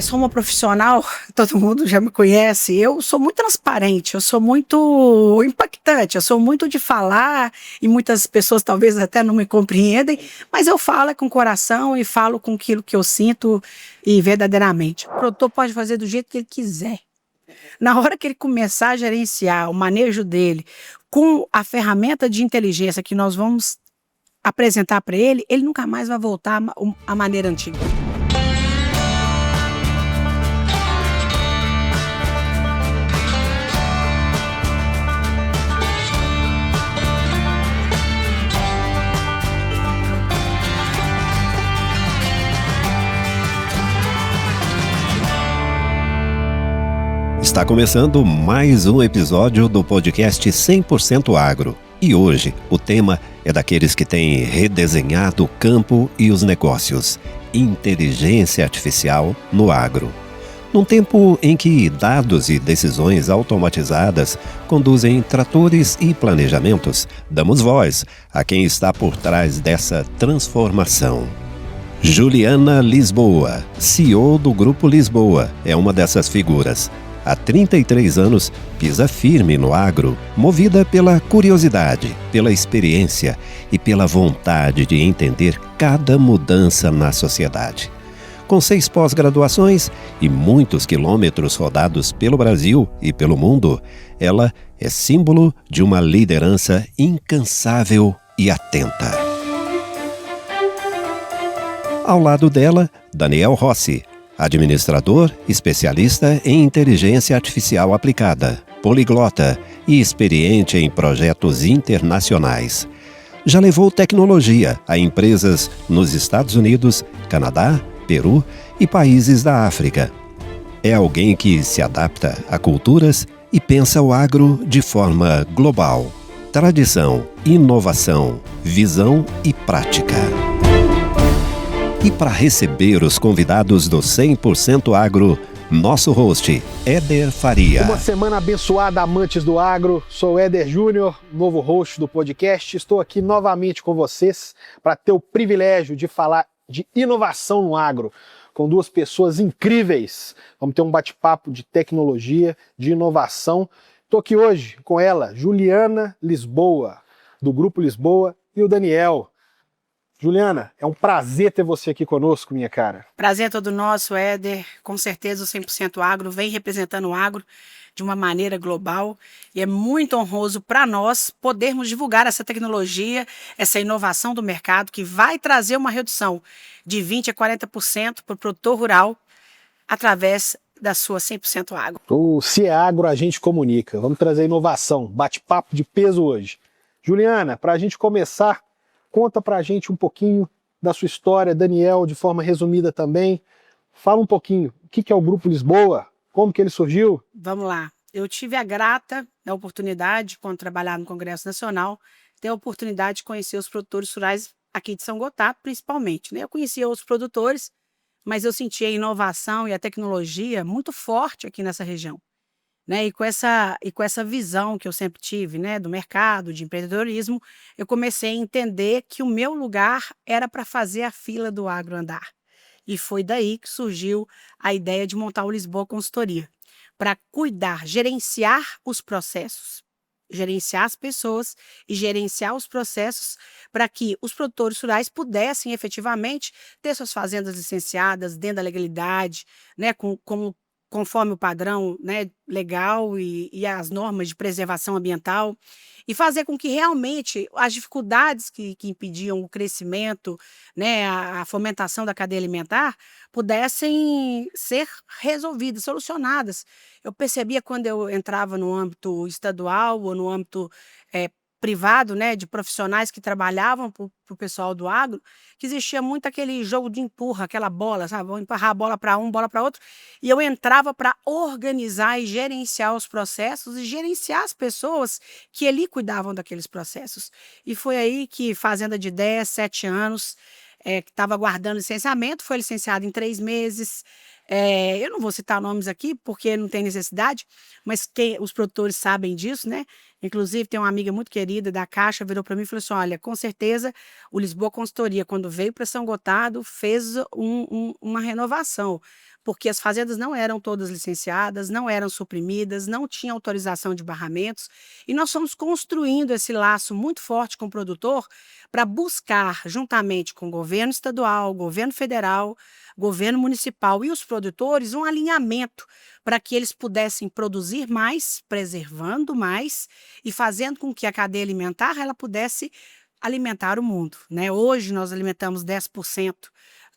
Sou uma profissional, todo mundo já me conhece, eu sou muito transparente, eu sou muito impactante, eu sou muito de falar e muitas pessoas talvez até não me compreendem, mas eu falo com o coração e falo com aquilo que eu sinto e verdadeiramente. O produtor pode fazer do jeito que ele quiser. Na hora que ele começar a gerenciar o manejo dele com a ferramenta de inteligência que nós vamos apresentar para ele, ele nunca mais vai voltar à maneira antiga. Está começando mais um episódio do podcast 100% Agro. E hoje o tema é daqueles que têm redesenhado o campo e os negócios: inteligência artificial no agro. Num tempo em que dados e decisões automatizadas conduzem tratores e planejamentos, damos voz a quem está por trás dessa transformação. Juliana Lisboa, CEO do Grupo Lisboa, é uma dessas figuras. Há 33 anos, pisa firme no agro, movida pela curiosidade, pela experiência e pela vontade de entender cada mudança na sociedade. Com 6 pós-graduações e muitos quilômetros rodados pelo Brasil e pelo mundo, ela é símbolo de uma liderança incansável e atenta. Ao lado dela, Daniel Rossi, administrador, especialista em inteligência artificial aplicada, poliglota e experiente em projetos internacionais. Já levou tecnologia a empresas nos Estados Unidos, Canadá, Peru e países da África. É alguém que se adapta a culturas e pensa o agro de forma global. Tradição, inovação, visão e prática. E para receber os convidados do 100% Agro, nosso host, Éder Faria. Uma semana abençoada, amantes do agro. Sou Éder Júnior, novo host do podcast. Estou aqui novamente com vocês para ter o privilégio de falar de inovação no agro, com 2 pessoas incríveis. Vamos ter um bate-papo de tecnologia, de inovação. Estou aqui hoje com ela, Juliana Lisboa, do Grupo Lisboa, e o Daniel. Juliana, é um prazer ter você aqui conosco, minha cara. Prazer é todo nosso, Éder. Com certeza o 100% Agro vem representando o agro de uma maneira global e é muito honroso para nós podermos divulgar essa tecnologia, essa inovação do mercado que vai trazer uma redução de 20% a 40% para o produtor rural através da sua 100% Agro. O Se é Agro, a gente comunica. Vamos trazer inovação, bate-papo de peso hoje. Juliana, para a gente começar, conta pra gente um pouquinho da sua história, Daniel, de forma resumida também. Fala um pouquinho, o que é o Grupo Lisboa, como que ele surgiu? Vamos lá. Eu tive a grata oportunidade, quando trabalhava no Congresso Nacional, ter a oportunidade de conhecer os produtores rurais aqui de São Gotardo, principalmente, né? Eu conhecia outros produtores, mas eu sentia a inovação e a tecnologia muito forte aqui nessa região. Né? E com essa visão que eu sempre tive, né, do mercado, de empreendedorismo, eu comecei a entender que o meu lugar era para fazer a fila do agro andar. E foi daí que surgiu a ideia de montar o Lisboa Consultoria, para cuidar, gerenciar os processos, gerenciar as pessoas e gerenciar os processos para que os produtores rurais pudessem efetivamente ter suas fazendas licenciadas dentro da legalidade, né, conforme o padrão, né, legal e as normas de preservação ambiental, e fazer com que realmente as dificuldades que impediam o crescimento, né, a fomentação da cadeia alimentar, pudessem ser resolvidas, solucionadas. Eu percebia quando eu entrava no âmbito estadual ou no âmbito privado, né, de profissionais que trabalhavam para o pessoal do agro, que existia muito aquele jogo de empurra, aquela bola, sabe? Vou empurrar a bola para um, bola para outro, e eu entrava para organizar e gerenciar os processos e gerenciar as pessoas que ali cuidavam daqueles processos. E foi aí que fazenda de 10, 7 anos, que estava aguardando licenciamento, foi licenciado em 3 meses, Eu não vou citar nomes aqui, porque não tem necessidade, mas os produtores sabem disso, né? Inclusive, tem uma amiga muito querida da Caixa, virou para mim e falou assim, olha, com certeza o Lisboa Consultoria, quando veio para São Gotardo, fez uma renovação, porque as fazendas não eram todas licenciadas, não eram suprimidas, não tinha autorização de barramentos, e nós fomos construindo esse laço muito forte com o produtor para buscar, juntamente com o governo estadual, governo federal, governo municipal e os produtores, um alinhamento para que eles pudessem produzir mais, preservando mais e fazendo com que a cadeia alimentar ela pudesse alimentar o mundo, né? Hoje nós alimentamos 10%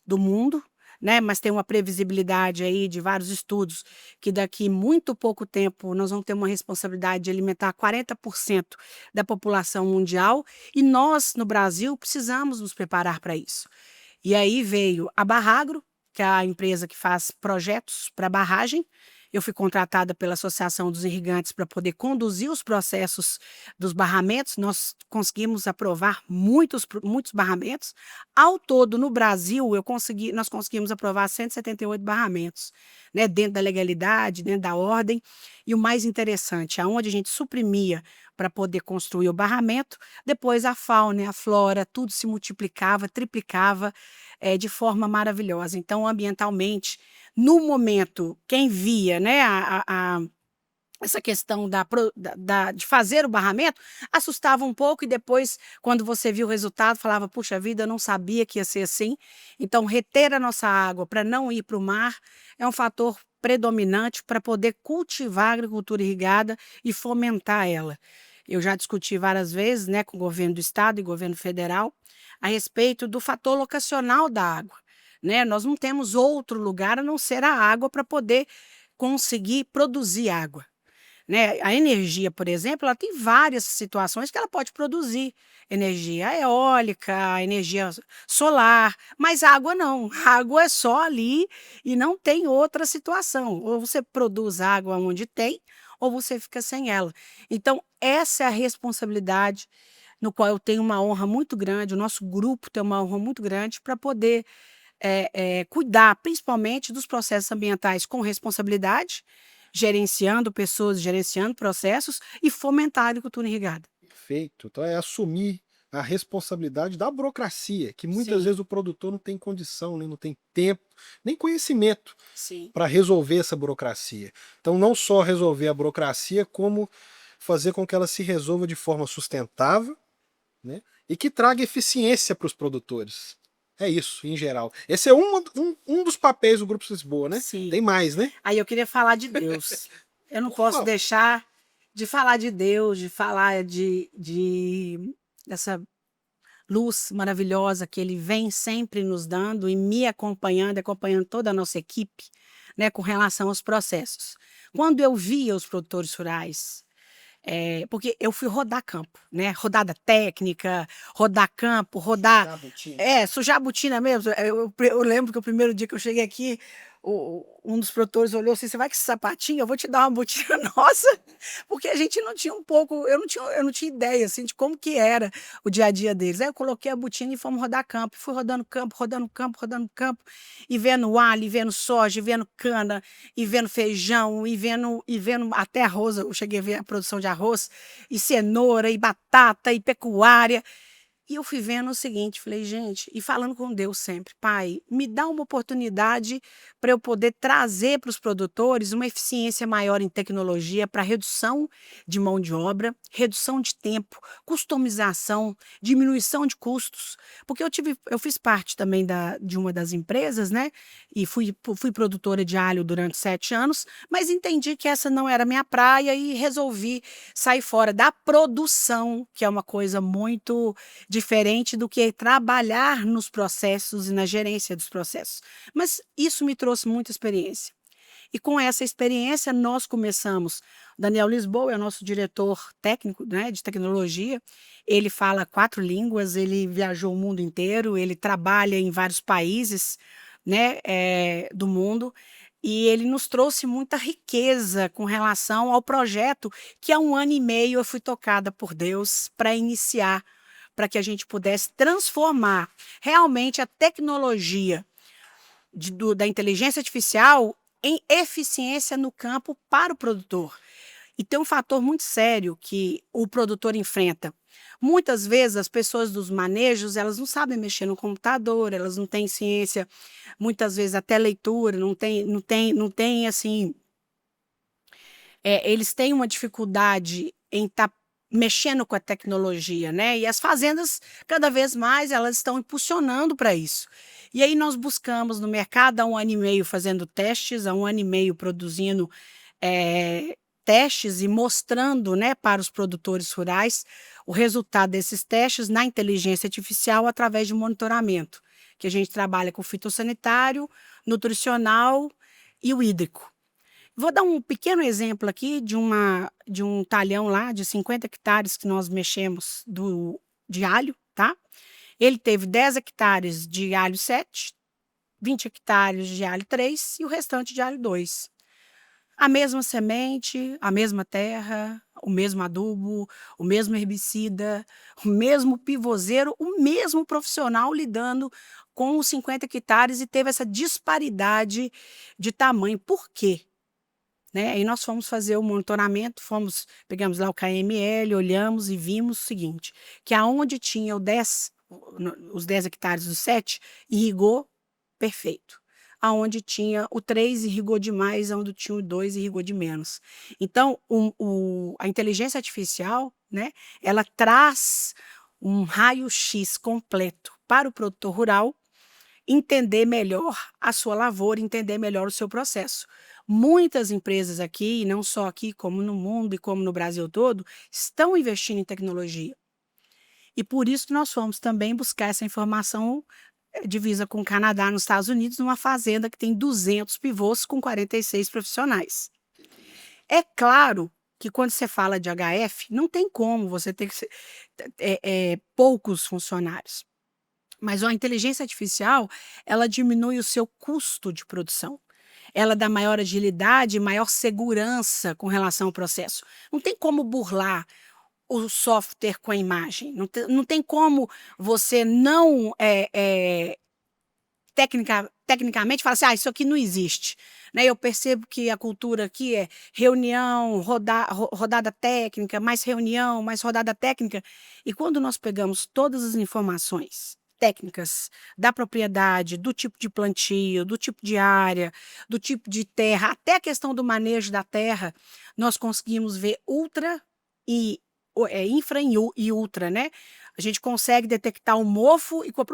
do mundo, né? Mas tem uma previsibilidade aí de vários estudos que daqui muito pouco tempo nós vamos ter uma responsabilidade de alimentar 40% da população mundial e nós, no Brasil, precisamos nos preparar para isso. E aí veio a Barragro, que é a empresa que faz projetos para barragem. Eu fui contratada pela Associação dos Irrigantes para poder conduzir os processos dos barramentos. Nós conseguimos aprovar muitos barramentos. Ao todo, no Brasil, nós conseguimos aprovar 178 barramentos, né, dentro da legalidade, dentro da ordem. E o mais interessante, aonde a gente suprimia para poder construir o barramento, depois a fauna e a flora, tudo se multiplicava, triplicava de forma maravilhosa. Então, ambientalmente, no momento, quem via, né, essa questão de fazer o barramento, assustava um pouco e depois, quando você viu o resultado, falava, puxa vida, eu não sabia que ia ser assim. Então, reter a nossa água para não ir para o mar é um fator predominante para poder cultivar a agricultura irrigada e fomentar ela. Eu já discuti várias vezes, né, com o governo do estado e governo federal a respeito do fator locacional da água, né? Nós não temos outro lugar a não ser a água para poder conseguir produzir água, né? A energia, por exemplo, ela tem várias situações que ela pode produzir. Energia eólica, energia solar, mas água não. A água é só ali e não tem outra situação. Ou você produz água onde tem, ou você fica sem ela. Então, essa é a responsabilidade no qual eu tenho uma honra muito grande, o nosso grupo tem uma honra muito grande para poder cuidar, principalmente dos processos ambientais com responsabilidade, gerenciando pessoas, gerenciando processos e fomentar a agricultura irrigada. Perfeito. Então é assumir a responsabilidade da burocracia, que muitas Sim, vezes o produtor não tem condição, nem não tem tempo, nem conhecimento sim. para resolver essa burocracia. Então não só resolver a burocracia, como fazer com que ela se resolva de forma sustentável, né, e que traga eficiência para os produtores. É isso, em geral. Esse é um dos papéis do Grupo Lisboa, né? Sim. Tem mais, né? Aí eu queria falar de Deus. Eu não posso deixar de falar de Deus, de falar dessa luz maravilhosa que Ele vem sempre nos dando e me acompanhando, acompanhando toda a nossa equipe, né, com relação aos processos. Quando eu via os produtores rurais, porque eu fui rodar campo, né? Rodada técnica, rodar campo, rodar. Sujar a botina mesmo. Eu lembro que o primeiro dia que eu cheguei aqui, um dos produtores olhou assim: você vai com esse sapatinho? Eu vou te dar uma botina nossa, porque a gente não tinha eu não tinha ideia assim, de como que era o dia a dia deles. Aí eu coloquei a botina e fomos rodar campo. Fui rodando campo, e vendo alho, e vendo soja, e vendo cana, e vendo feijão, e vendo até arroz. Eu cheguei a ver a produção de arroz, e cenoura, e batata, e pecuária. E eu fui vendo o seguinte, falei, gente, e falando com Deus sempre, Pai, me dá uma oportunidade para eu poder trazer para os produtores uma eficiência maior em tecnologia para redução de mão de obra, redução de tempo, customização, diminuição de custos, porque eu fiz parte também de uma das empresas, né, e fui produtora de alho durante 7 anos, mas entendi que essa não era a minha praia e resolvi sair fora da produção, que é uma coisa muito diferente do que trabalhar nos processos e na gerência dos processos. Mas isso me trouxe muita experiência. E com essa experiência, nós começamos. Daniel Lisboa é o nosso diretor técnico, né, de tecnologia. Ele fala 4 línguas, ele viajou o mundo inteiro, ele trabalha em vários países, né, do mundo. E ele nos trouxe muita riqueza com relação ao projeto que há 1 ano e meio eu fui tocada por Deus para iniciar, para que a gente pudesse transformar realmente a tecnologia da inteligência artificial em eficiência no campo para o produtor. E tem um fator muito sério que o produtor enfrenta. Muitas vezes as pessoas dos manejos, elas não sabem mexer no computador, elas não têm ciência, muitas vezes até leitura, não tem assim, eles têm uma dificuldade em estar mexendo com a tecnologia, né? E as fazendas, cada vez mais, elas estão impulsionando para isso. E aí nós buscamos no mercado há 1 ano e meio fazendo testes, há 1 ano e meio produzindo testes e mostrando, né, para os produtores rurais o resultado desses testes na inteligência artificial através de monitoramento, que a gente trabalha com fitossanitário, nutricional e o hídrico. Vou dar um pequeno exemplo aqui de um talhão lá de 50 hectares que nós mexemos de alho, tá? Ele teve 10 hectares de alho 7, 20 hectares de alho 3 e o restante de alho 2. A mesma semente, a mesma terra, o mesmo adubo, o mesmo herbicida, o mesmo pivoseiro, o mesmo profissional lidando com os 50 hectares e teve essa disparidade de tamanho. Por quê? Né? Aí nós fomos fazer o monitoramento, pegamos lá o KML, olhamos e vimos o seguinte, que aonde tinha os 10 hectares do 7, irrigou perfeito. Aonde tinha o 3, irrigou demais, aonde tinha o 2, irrigou de menos. Então, a inteligência artificial, né, ela traz um raio-x completo para o produtor rural entender melhor a sua lavoura, entender melhor o seu processo. Muitas empresas aqui, e não só aqui, como no mundo e como no Brasil todo, estão investindo em tecnologia. E por isso que nós fomos também buscar essa informação divisa com o Canadá, nos Estados Unidos, numa fazenda que tem 200 pivôs com 46 profissionais. É claro que quando você fala de HF, não tem como você ter poucos funcionários. Mas a inteligência artificial, ela diminui o seu custo de produção. Ela dá maior agilidade e maior segurança com relação ao processo. Não tem como burlar o software com a imagem. Não tem como você não tecnicamente falar assim, isso aqui não existe. Né? Eu percebo que a cultura aqui é reunião, rodada técnica, mais reunião, mais rodada técnica. E quando nós pegamos todas as informações técnicas da propriedade, do tipo de plantio, do tipo de área, do tipo de terra, até a questão do manejo da terra, nós conseguimos ver infra e ultra, né? A gente consegue detectar um mofo e com a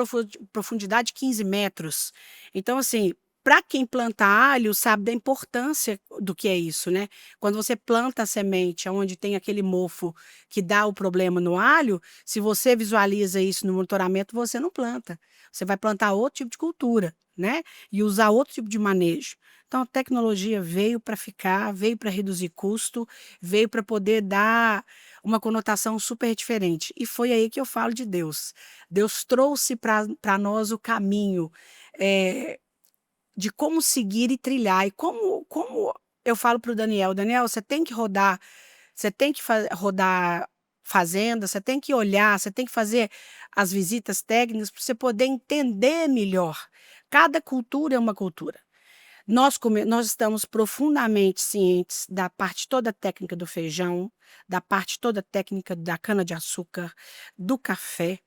profundidade de 15 metros. Então, assim, para quem planta alho, sabe da importância do que é isso, né? Quando você planta a semente onde tem aquele mofo que dá o problema no alho, se você visualiza isso no monitoramento, você não planta. Você vai plantar outro tipo de cultura, né? E usar outro tipo de manejo. Então, a tecnologia veio para ficar, veio para reduzir custo, veio para poder dar uma conotação super diferente. E foi aí que eu falo de Deus. Deus trouxe para nós o caminho de como seguir e trilhar. E como eu falo para o Daniel, você tem que rodar, rodar fazenda, você tem que olhar, você tem que fazer as visitas técnicas para você poder entender melhor. Cada cultura é uma cultura. Nós estamos profundamente cientes da parte toda técnica do feijão, da parte toda técnica da cana-de-açúcar, do café,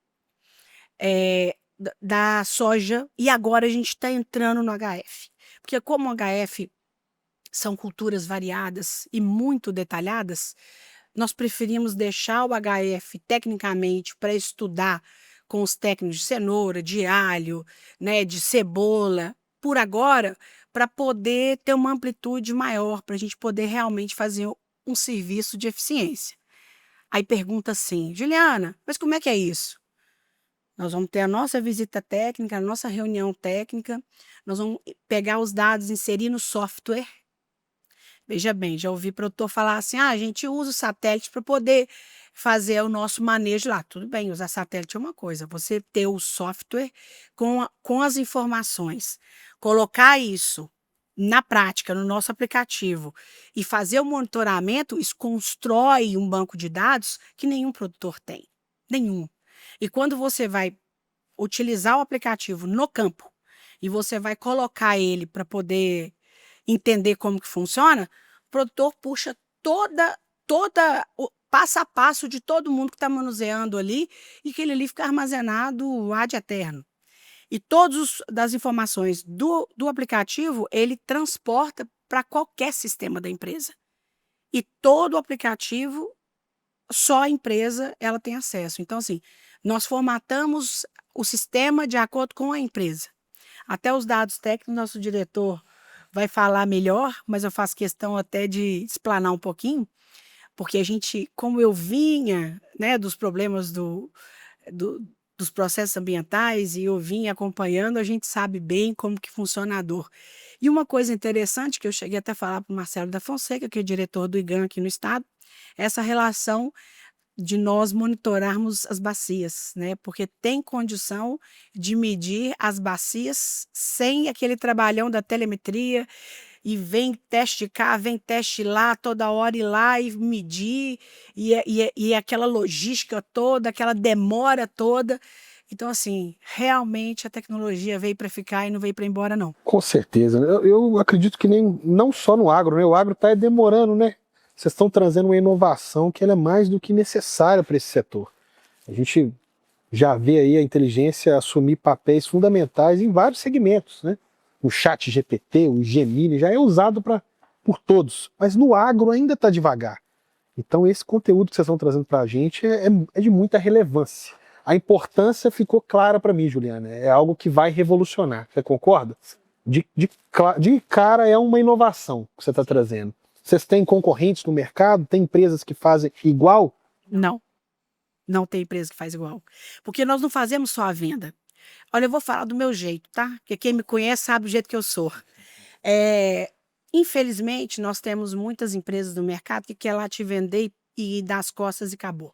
da soja, e agora a gente está entrando no HF. Porque como o HF são culturas variadas e muito detalhadas, nós preferimos deixar o HF tecnicamente para estudar com os técnicos de cenoura, de alho, né, de cebola, por agora, para poder ter uma amplitude maior, para a gente poder realmente fazer um serviço de eficiência. Aí pergunta assim, Juliana, mas como é que é isso? Nós vamos ter a nossa visita técnica, a nossa reunião técnica, nós vamos pegar os dados, inserir no software. Veja bem, já ouvi produtor falar assim, a gente usa o satélite para poder fazer o nosso manejo lá. Tudo bem, usar satélite é uma coisa, você ter o software com as informações, colocar isso na prática, no nosso aplicativo, e fazer o monitoramento, isso constrói um banco de dados que nenhum produtor tem, nenhum. E quando você vai utilizar o aplicativo no campo, e você vai colocar ele para poder entender como que funciona, o produtor puxa toda o passo a passo de todo mundo que está manuseando ali, e que ele ali fica armazenado ad eterno. E todas das informações do aplicativo, ele transporta para qualquer sistema da empresa. E todo o aplicativo, só a empresa ela tem acesso. Então, assim, nós formatamos o sistema de acordo com a empresa. Até os dados técnicos, nosso diretor vai falar melhor, mas eu faço questão até de explanar um pouquinho, porque a gente, como eu vinha, né, dos problemas dos processos ambientais, e eu vim acompanhando, a gente sabe bem como que funciona a dor. E uma coisa interessante que eu cheguei até a falar para o Marcelo da Fonseca, que é diretor do IGAM aqui no estado, essa relação de nós monitorarmos as bacias, né? Porque tem condição de medir as bacias sem aquele trabalhão da telemetria, e vem teste cá, vem teste lá, toda hora ir lá e medir, e aquela logística toda, aquela demora toda. Então, assim, realmente a tecnologia veio para ficar e não veio para ir embora, não. Com certeza. Eu acredito que não só no agro, né? O agro está demorando, né? Vocês estão trazendo uma inovação que ela é mais do que necessária para esse setor. A gente já vê aí a inteligência assumir papéis fundamentais em vários segmentos, né? O chat GPT, o Gemini, já é usado por todos, mas no agro ainda está devagar. Então esse conteúdo que vocês estão trazendo para a gente é de muita relevância. A importância ficou clara para mim, Juliana, é algo que vai revolucionar. Você concorda? De cara é uma inovação que você está trazendo. Vocês têm concorrentes no mercado? Tem empresas que fazem igual? Não, não tem empresa que faz igual. Porque nós não fazemos só a venda. Olha, eu vou falar do meu jeito, tá? Porque quem me conhece sabe do jeito que eu sou. Infelizmente, nós temos muitas empresas no mercado que quer lá te vender e dar as costas e acabou.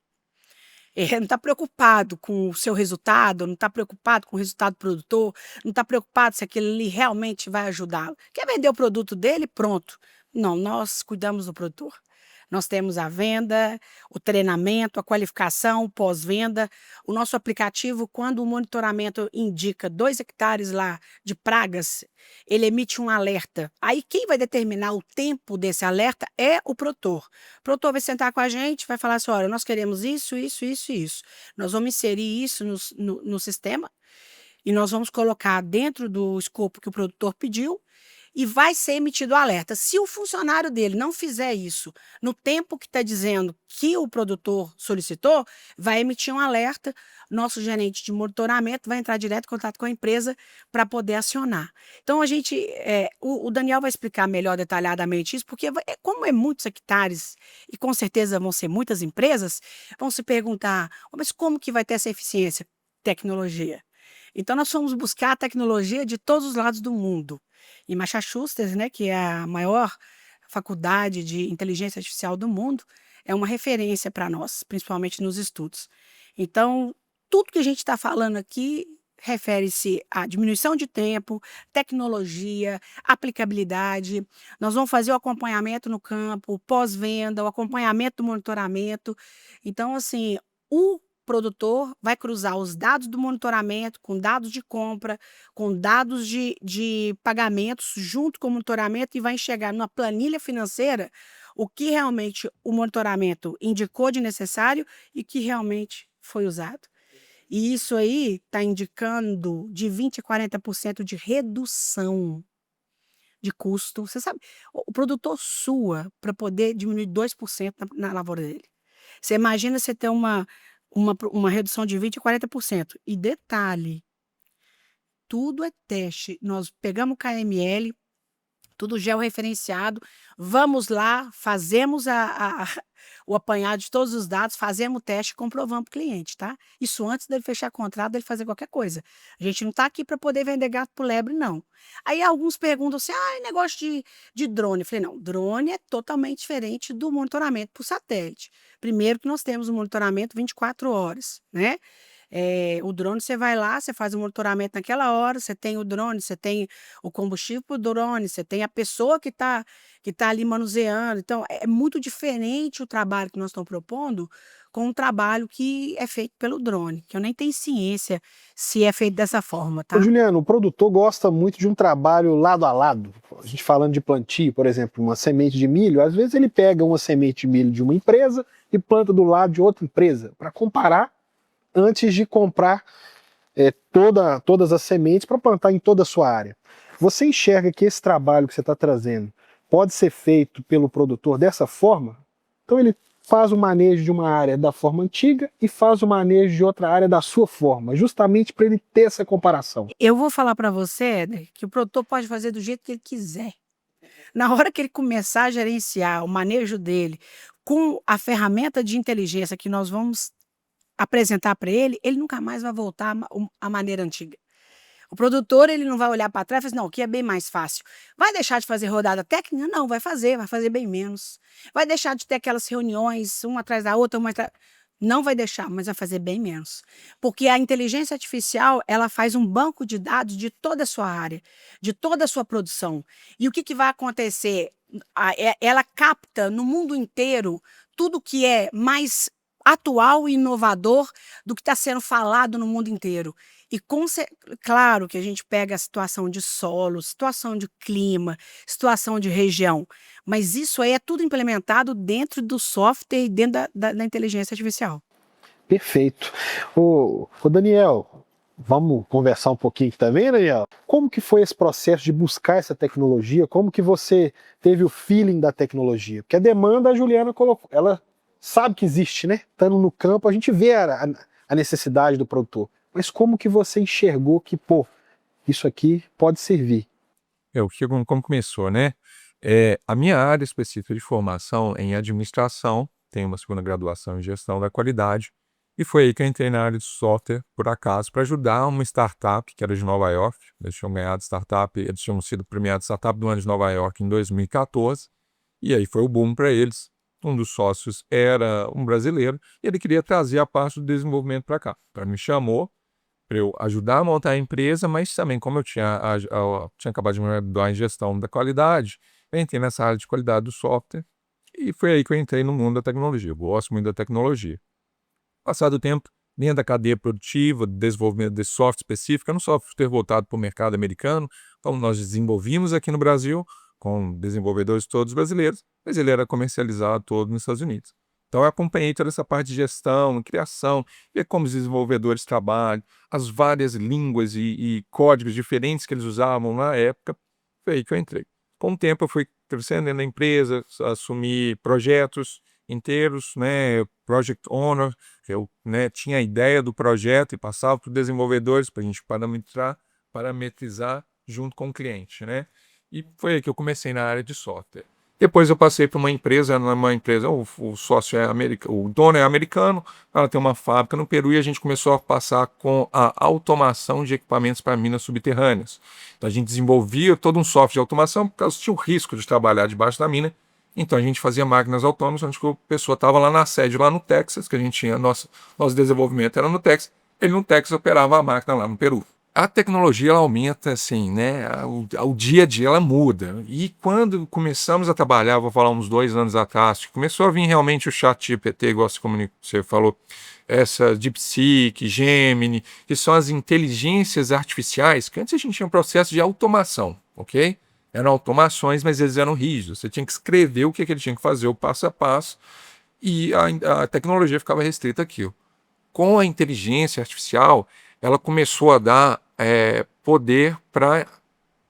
Não está preocupado com o seu resultado, não está preocupado com o resultado do produtor, não está preocupado se aquele ali realmente vai ajudá-lo. Quer vender o produto dele? Pronto. Não, nós cuidamos do produtor. Nós temos a venda, o treinamento, a qualificação, o pós-venda. O nosso aplicativo, quando o monitoramento indica 2 hectares lá de pragas, ele emite um alerta. Aí quem vai determinar o tempo desse alerta é o produtor. O produtor vai sentar com a gente, vai falar assim, olha, nós queremos isso, isso, isso e isso. Nós vamos inserir isso no sistema e nós vamos colocar dentro do escopo que o produtor pediu, e vai ser emitido o alerta. Se o funcionário dele não fizer isso no tempo que está dizendo que o produtor solicitou, vai emitir um alerta, nosso gerente de monitoramento vai entrar direto em contato com a empresa para poder acionar. Então, o Daniel vai explicar melhor detalhadamente isso, porque como é muitos hectares, e com certeza vão ser muitas empresas, vão se perguntar, mas como que vai ter essa eficiência? Tecnologia. Então, nós fomos buscar a tecnologia de todos os lados do mundo. E Massachusetts, né, que é a maior faculdade de inteligência artificial do mundo, é uma referência para nós, principalmente nos estudos. Então, tudo que a gente está falando aqui refere-se à diminuição de tempo, tecnologia, aplicabilidade. Nós vamos fazer o acompanhamento no campo, pós-venda, o acompanhamento do monitoramento. Então, assim, o produtor vai cruzar os dados do monitoramento com dados de compra, com dados de pagamentos junto com o monitoramento, e vai enxergar numa planilha financeira o que realmente o monitoramento indicou de necessário e que realmente foi usado. E isso aí está indicando de 20% a 40% de redução de custo. Você sabe, o produtor sua para poder diminuir 2% na lavoura dele. Você imagina você ter uma redução de 20% a 40%. E detalhe, tudo é teste. Nós pegamos o KML, tudo georreferenciado, vamos lá, fazemos o apanhado de todos os dados, fazemos o teste e comprovamos para o cliente, tá? Isso antes dele fechar contrato, dele fazer qualquer coisa. A gente não está aqui para poder vender gato por lebre, não. Aí alguns perguntam assim, negócio de drone. Eu falei, não, drone é totalmente diferente do monitoramento por satélite. Primeiro que nós temos o monitoramento 24 horas, né? O drone, você vai lá, você faz o monitoramento naquela hora, você tem o drone, você tem o combustível pro drone, você tem a pessoa que tá ali manuseando. Então, é muito diferente o trabalho que nós estamos propondo com o trabalho que é feito pelo drone, que eu nem tenho ciência se é feito dessa forma, Ô, tá? Juliano, o produtor gosta muito de um trabalho lado a lado. A gente falando de plantio, por exemplo, uma semente de milho, às vezes ele pega uma semente de milho de uma empresa e planta do lado de outra empresa, para comparar antes de comprar todas as sementes para plantar em toda a sua área. Você enxerga que esse trabalho que você está trazendo pode ser feito pelo produtor dessa forma? Então ele faz o manejo de uma área da forma antiga e faz o manejo de outra área da sua forma, justamente para ele ter essa comparação. Eu vou falar para você, Éder, que o produtor pode fazer do jeito que ele quiser. Na hora que ele começar a gerenciar o manejo dele com a ferramenta de inteligência que nós vamos apresentar para ele, ele nunca mais vai voltar à maneira antiga. O produtor, ele não vai olhar para trás e falar assim, não, aqui é bem mais fácil. Vai deixar de fazer rodada técnica? Não, vai fazer bem menos. Vai deixar de ter aquelas reuniões, uma atrás da outra, não vai deixar, mas vai fazer bem menos. Porque a inteligência artificial, ela faz um banco de dados de toda a sua área, de toda a sua produção. E o que vai acontecer? Ela capta no mundo inteiro tudo que é mais atual e inovador do que está sendo falado no mundo inteiro. E claro que a gente pega a situação de solo, situação de clima, situação de região, mas isso aí é tudo implementado dentro do software e dentro da inteligência artificial. Perfeito. Ô Daniel, vamos conversar um pouquinho aqui também, Daniel? Como que foi esse processo de buscar essa tecnologia? Como que você teve o feeling da tecnologia? Porque a demanda a Juliana colocou, ela sabe que existe, né? Estando no campo, a gente vê a necessidade do produtor. Mas como que você enxergou que, isso aqui pode servir? Como começou, né? A minha área específica de formação é em administração, tenho uma segunda graduação em gestão da qualidade, e foi aí que eu entrei na área de software, por acaso, para ajudar uma startup que era de Nova York. Eles tinham ganhado eles tinham sido premiados startup do ano de Nova York em 2014, e aí foi o boom para eles. Um dos sócios era um brasileiro, e ele queria trazer a parte do desenvolvimento para cá. Então, me chamou para eu ajudar a montar a empresa, mas também, como eu tinha acabado de me graduar em gestão da qualidade, eu entrei nessa área de qualidade do software, e foi aí que eu entrei no mundo da tecnologia. Eu gosto muito da tecnologia. Passado o tempo, dentro da cadeia produtiva, do desenvolvimento de software específico, eu não software voltado para o mercado americano, como nós desenvolvimos aqui no Brasil, com desenvolvedores todos brasileiros, mas ele era comercializado todo nos Estados Unidos. Então eu acompanhei toda essa parte de gestão, criação, ver como os desenvolvedores trabalham, as várias línguas e códigos diferentes que eles usavam na época. Foi aí que eu entrei. Com o tempo eu fui crescendo dentro da empresa, assumi projetos inteiros, né, Project Owner, eu tinha a ideia do projeto e passava para os desenvolvedores para a gente parametrizar junto com o cliente, né? E foi aí que eu comecei na área de software. Depois eu passei para uma empresa, o sócio é americano, o dono é americano, ela tem uma fábrica no Peru e a gente começou a passar com a automação de equipamentos para minas subterrâneas. Então a gente desenvolvia todo um software de automação, porque tinha o risco de trabalhar debaixo da mina. Então a gente fazia máquinas autônomas, onde a pessoa estava lá na sede, lá no Texas, que a gente tinha, nosso desenvolvimento era no Texas, ele no Texas operava a máquina lá no Peru. A tecnologia ela aumenta assim, né? O dia a dia ela muda. E quando começamos a trabalhar, vou falar uns 2 anos atrás, começou a vir realmente o ChatGPT, igual você falou, essa DeepSeek, Gemini, que são as inteligências artificiais, que antes a gente tinha um processo de automação, ok? Eram automações, mas eles eram rígidos. Você tinha que escrever o que ele tinha que fazer, o passo a passo, e a tecnologia ficava restrita àquilo. Com a inteligência artificial, ela começou a dar poder para,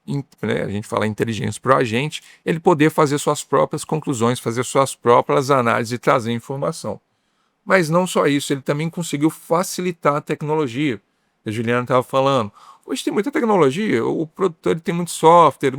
a gente fala inteligência para o agente, ele poder fazer suas próprias conclusões, fazer suas próprias análises e trazer informação. Mas não só isso, ele também conseguiu facilitar a tecnologia. A Juliana estava falando, hoje tem muita tecnologia, o produtor ele tem muito software,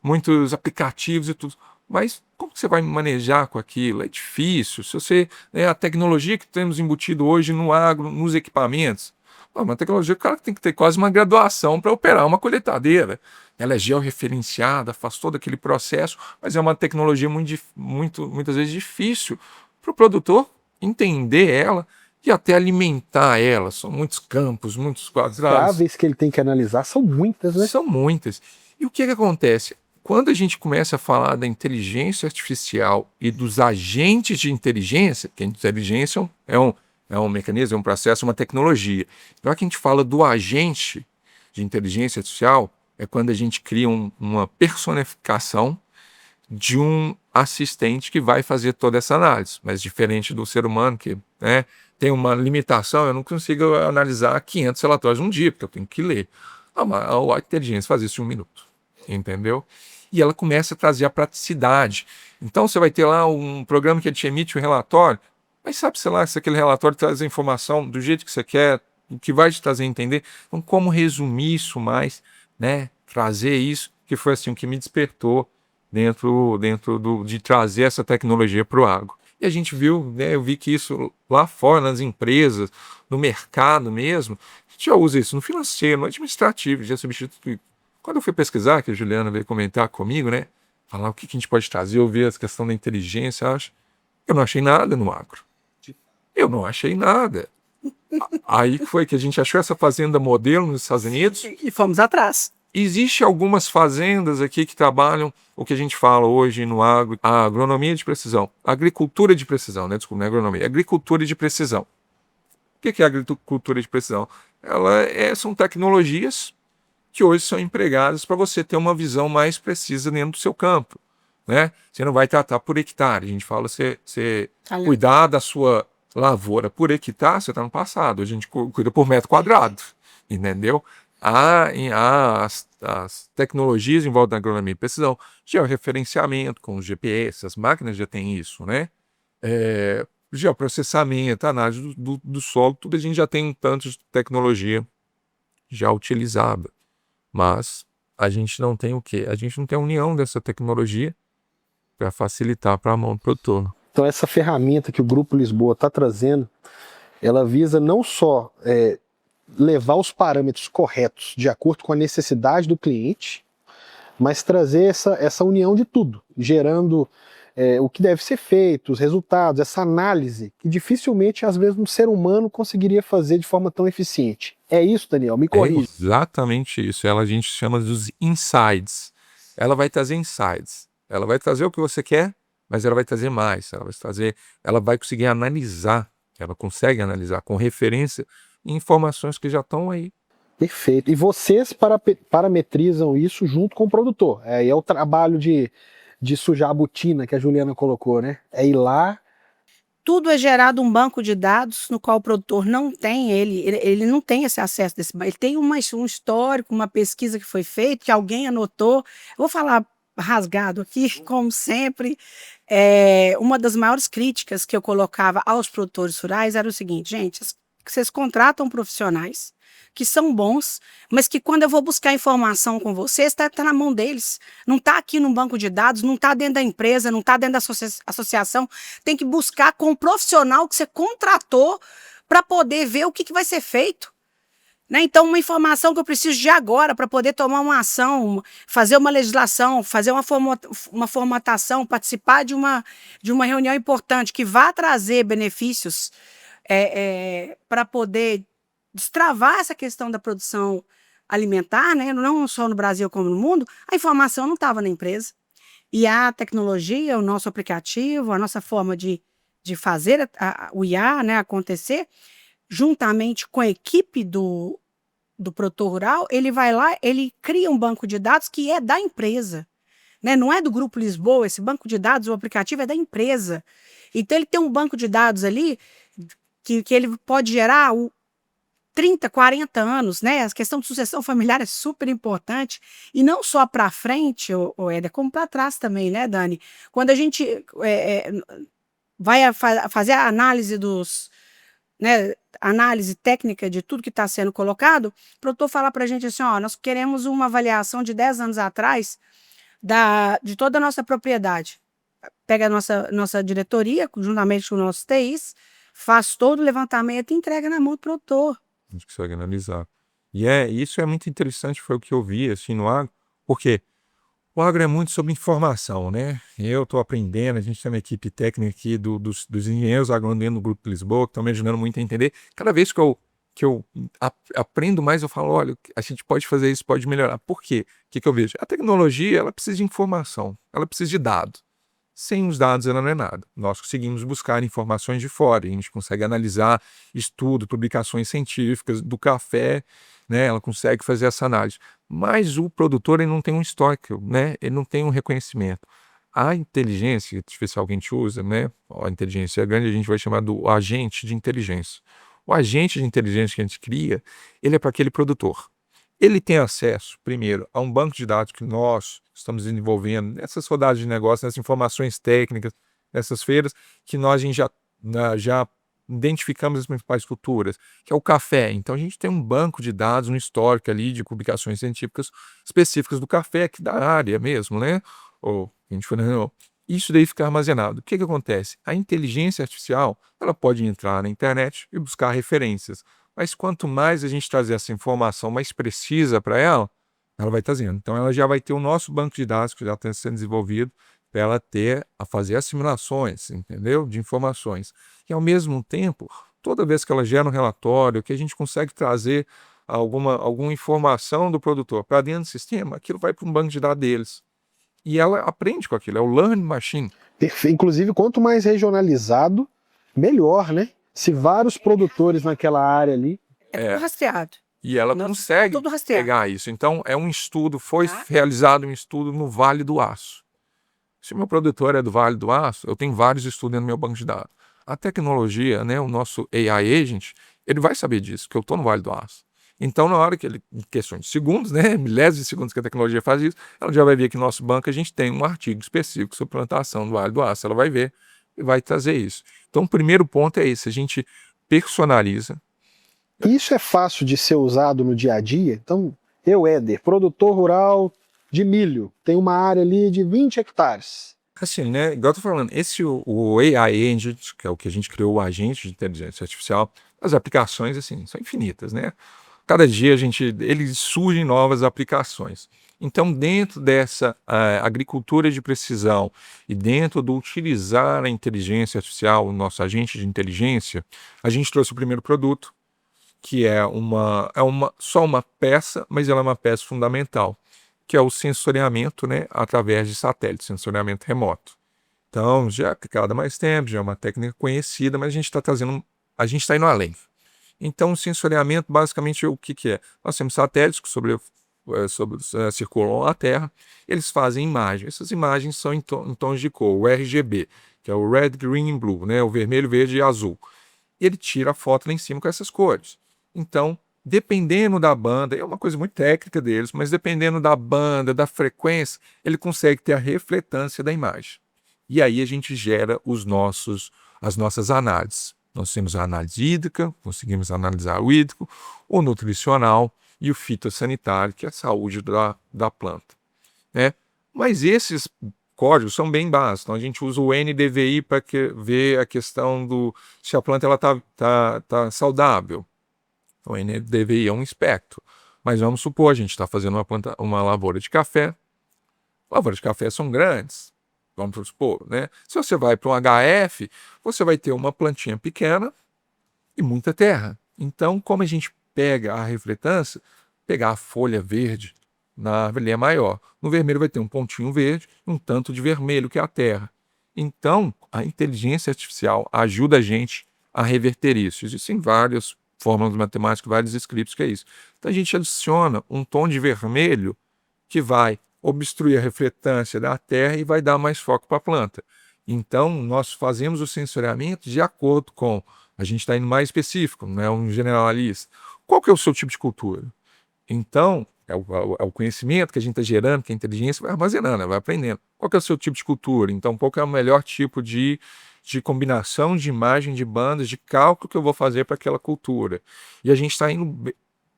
muitos aplicativos e tudo, mas como você vai manejar com aquilo? É difícil. Se você, a tecnologia que temos embutido hoje no agro, nos equipamentos, uma tecnologia que o cara tem que ter quase uma graduação para operar uma colheitadeira. Ela é georreferenciada, faz todo aquele processo, mas é uma tecnologia muitas vezes difícil para o produtor entender ela, e até alimentar ela. São muitos campos, muitos quadrados. Variáveis que ele tem que analisar são muitas, né? São muitas. E o que acontece? Quando a gente começa a falar da inteligência artificial e dos agentes de inteligência, que a inteligência é um mecanismo, é um processo, uma tecnologia. Na hora que a gente fala do agente de inteligência artificial, é quando a gente cria uma personificação de um assistente que vai fazer toda essa análise. Mas diferente do ser humano, que, né, tem uma limitação, eu não consigo analisar 500 relatórios um dia, porque eu tenho que ler. A inteligência faz isso em 1 minuto, entendeu? E ela começa a trazer a praticidade. Então você vai ter lá um programa que te emite um relatório, mas sabe, sei lá, se aquele relatório traz a informação do jeito que você quer, o que vai te trazer a entender. Então, como resumir isso mais, né? Trazer isso, que foi assim o que me despertou dentro de trazer essa tecnologia para o agro. E a gente viu, né, eu vi que isso lá fora, nas empresas, no mercado mesmo, a gente já usa isso no financeiro, no administrativo, já substitui. Quando eu fui pesquisar, que a Juliana veio comentar comigo, né, falar o que a gente pode trazer, eu vi a questão da inteligência, eu não achei nada no agro. Eu não achei nada. Aí foi que a gente achou essa fazenda modelo nos Estados Unidos. E fomos atrás. Existem algumas fazendas aqui que trabalham o que a gente fala hoje no agro, a agronomia de precisão, agricultura de precisão, né? Desculpa, não é agronomia, agricultura de precisão. O que é agricultura de precisão? São tecnologias que hoje são empregadas para você ter uma visão mais precisa dentro do seu campo, né? Você não vai tratar por hectare, a gente fala você cuidar da sua lavoura por hectare, você está no passado, a gente cuida por metro quadrado, entendeu? As tecnologias em volta da agronomia de precisão, georreferenciamento com os GPS, as máquinas já têm isso, né? Geoprocessamento, análise do solo, tudo a gente já tem um tanto de tecnologia já utilizada. Mas a gente não tem o quê? A gente não tem a união dessa tecnologia para facilitar para a mão do produtor. Então essa ferramenta que o Grupo Lisboa está trazendo, ela visa não só levar os parâmetros corretos de acordo com a necessidade do cliente, mas trazer essa união de tudo, gerando o que deve ser feito, os resultados, essa análise que dificilmente, às vezes, um ser humano conseguiria fazer de forma tão eficiente. É isso, Daniel? Me corrija. É exatamente isso. A gente chama dos insights. Ela vai trazer insights. Ela vai trazer o que você quer, mas ela vai trazer mais. Ela vai conseguir analisar. Ela consegue analisar com referência em informações que já estão aí. Perfeito. E vocês parametrizam isso junto com o produtor. É o trabalho de sujar a botina que a Juliana colocou, né? É ir lá. Tudo é gerado um banco de dados no qual o produtor não tem, ele não tem esse acesso desse banco. Ele tem um histórico, uma pesquisa que foi feita, que alguém anotou. Eu vou falar rasgado aqui, como sempre. Uma das maiores críticas que eu colocava aos produtores rurais era o seguinte: gente, vocês contratam profissionais que são bons, mas que quando eu vou buscar informação com vocês, está na mão deles. Não está aqui no banco de dados, não está dentro da empresa, não está dentro da associação. Tem que buscar com o profissional que você contratou para poder ver o que vai ser feito. Né? Então, uma informação que eu preciso de agora para poder tomar uma ação, fazer uma legislação, fazer uma formatação, participar de uma reunião importante que vá trazer benefícios para poder destravar essa questão da produção alimentar, né? Não só no Brasil como no mundo, a informação não estava na empresa. E a tecnologia, o nosso aplicativo, a nossa forma de fazer o IA, né, acontecer, juntamente com a equipe do produtor rural, ele vai lá, ele cria um banco de dados que é da empresa. Né? Não é do Grupo Lisboa, esse banco de dados, o aplicativo é da empresa. Então ele tem um banco de dados ali que ele pode gerar 30, 40 anos, né? A questão de sucessão familiar é super importante, e não só para frente, Éder, como para trás também, né, Dani? Quando a gente vai fazer a análise análise técnica de tudo que está sendo colocado, o produtor fala para a gente assim, nós queremos uma avaliação de 10 anos atrás de toda a nossa propriedade. Pega a nossa diretoria, juntamente com os nossos TIs, faz todo o levantamento e entrega na mão do produtor. A gente consegue analisar. E isso é muito interessante, foi o que eu vi assim no agro, porque O agro é muito sobre informação, né? Eu estou aprendendo, a gente tem uma equipe técnica aqui dos engenheiros agrônomos do Grupo de Lisboa, que estão me ajudando muito a entender. Cada vez que eu aprendo mais, eu falo, olha, a gente pode fazer isso, pode melhorar. Por quê? O que eu vejo? A tecnologia, ela precisa de informação, ela precisa de dados. Sem os dados, ela não é nada. Nós conseguimos buscar informações de fora, a gente consegue analisar estudos, publicações científicas do café, né? Ela consegue fazer essa análise. Mas o produtor, ele não tem um histórico, né? Ele não tem um reconhecimento. A inteligência artificial que a gente usa, né? A inteligência grande, a gente vai chamar do agente de inteligência. O agente de inteligência que a gente cria, ele é para aquele produtor. Ele tem acesso, primeiro, a um banco de dados que nós estamos desenvolvendo, nessas rodadas de negócio, nessas informações técnicas, nessas feiras, que a gente já identificamos as principais culturas, que é o café. Então, a gente tem um banco de dados, um histórico ali de publicações científicas específicas do café, aqui da área mesmo, né? Ou a gente falou, isso daí fica armazenado. O que acontece? A inteligência artificial, ela pode entrar na internet e buscar referências. Mas quanto mais a gente trazer essa informação mais precisa para ela, ela vai trazendo. Então, ela já vai ter o nosso banco de dados que já está sendo desenvolvido para ela fazer assimilações, entendeu? De informações. E, ao mesmo tempo, toda vez que ela gera um relatório, que a gente consegue trazer alguma informação do produtor para dentro do sistema, aquilo vai para um banco de dados deles. E ela aprende com aquilo, é o learning machine. Inclusive, quanto mais regionalizado, melhor, né? Se vários produtores naquela área ali. É tudo rastreado. E ela consegue tudo rastreado. pegar isso. Então, é um estudo, foi realizado um estudo no Vale do Aço. Se o meu produtor é do Vale do Aço, eu tenho vários estudos no meu banco de dados. A tecnologia, né, o nosso AI Agent, ele vai saber disso, que eu estou no Vale do Aço. Então, na hora que ele, em questões de segundos, né, milésimos de segundos que a tecnologia faz isso, ela já vai ver que no nosso banco a gente tem um artigo específico sobre plantação do Vale do Aço. Ela vai ver e vai trazer isso. Então, o primeiro ponto é esse, a gente personaliza. Isso é fácil de ser usado no dia a dia? Então, eu, Éder, produtor rural de milho, tem uma área ali de 20 hectares. Assim, né, igual eu tô falando, o AI Agent, que é o que a gente criou, o agente de inteligência artificial, as aplicações, assim, são infinitas, né? Cada dia eles surgem novas aplicações. Então, dentro dessa agricultura de precisão e dentro do utilizar a inteligência artificial, o nosso agente de inteligência, a gente trouxe o primeiro produto, que é só uma peça, mas ela é uma peça fundamental, que é o sensoriamento, né, através de satélite, sensoriamento remoto. Então, já é aplicado há mais tempo, já é uma técnica conhecida, mas a gente está indo além. Então, o sensoriamento, basicamente, o que é? Nós temos satélites que circulam a Terra, eles fazem imagens. Essas imagens são em tons de cor, o RGB, que é o Red, Green and Blue, né? O vermelho, verde e azul. E ele tira a foto lá em cima com essas cores. Então, dependendo da banda, é uma coisa muito técnica deles, mas dependendo da banda, da frequência, ele consegue ter a refletância da imagem. E aí a gente gera as nossas análises. Nós temos a análise hídrica, conseguimos analisar o hídrico, o nutricional e o fitossanitário, que é a saúde da planta, né? Mas esses códigos são bem básicos. Então, a gente usa o NDVI para ver a questão se a planta tá saudável. O NDVI é um espectro. Mas vamos supor, a gente está fazendo uma lavoura de café. Lavouras de café são grandes. Vamos supor, né? Se você vai para um HF, você vai ter uma plantinha pequena e muita terra. Então, como a gente pega a refletância, pegar a folha verde na árvore é maior. No vermelho vai ter um pontinho verde e um tanto de vermelho, que é a terra. Então, a inteligência artificial ajuda a gente a reverter isso. Existem várias fórmulas matemáticas, vários scripts que é isso. Então, a gente adiciona um tom de vermelho que vai obstruir a refletância da terra e vai dar mais foco para a planta. Então, nós fazemos o sensoriamento de acordo com... A gente está indo mais específico, não é um generalista. Qual que é o seu tipo de cultura? Então, é o conhecimento que a gente está gerando, que a inteligência vai armazenando, vai aprendendo. Qual que é o seu tipo de cultura? Então, qual que é o melhor tipo de combinação de imagem, de bandas, de cálculo que eu vou fazer para aquela cultura? E a gente está indo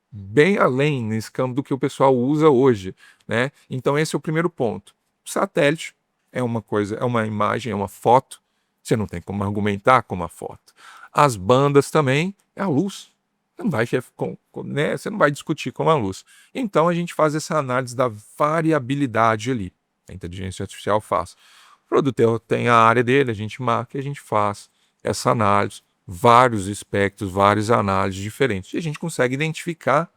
bem além nesse campo do que o pessoal usa hoje, né? Então, esse é o primeiro ponto. O satélite é uma coisa, é uma imagem, é uma foto. Você não tem como argumentar com uma foto. As bandas também é a luz. Você não vai discutir com a luz. Então, a gente faz essa análise da variabilidade ali. A inteligência artificial faz. O produtor tem a área dele, a gente marca e a gente faz essa análise, vários espectros, várias análises diferentes. E a gente consegue identificar,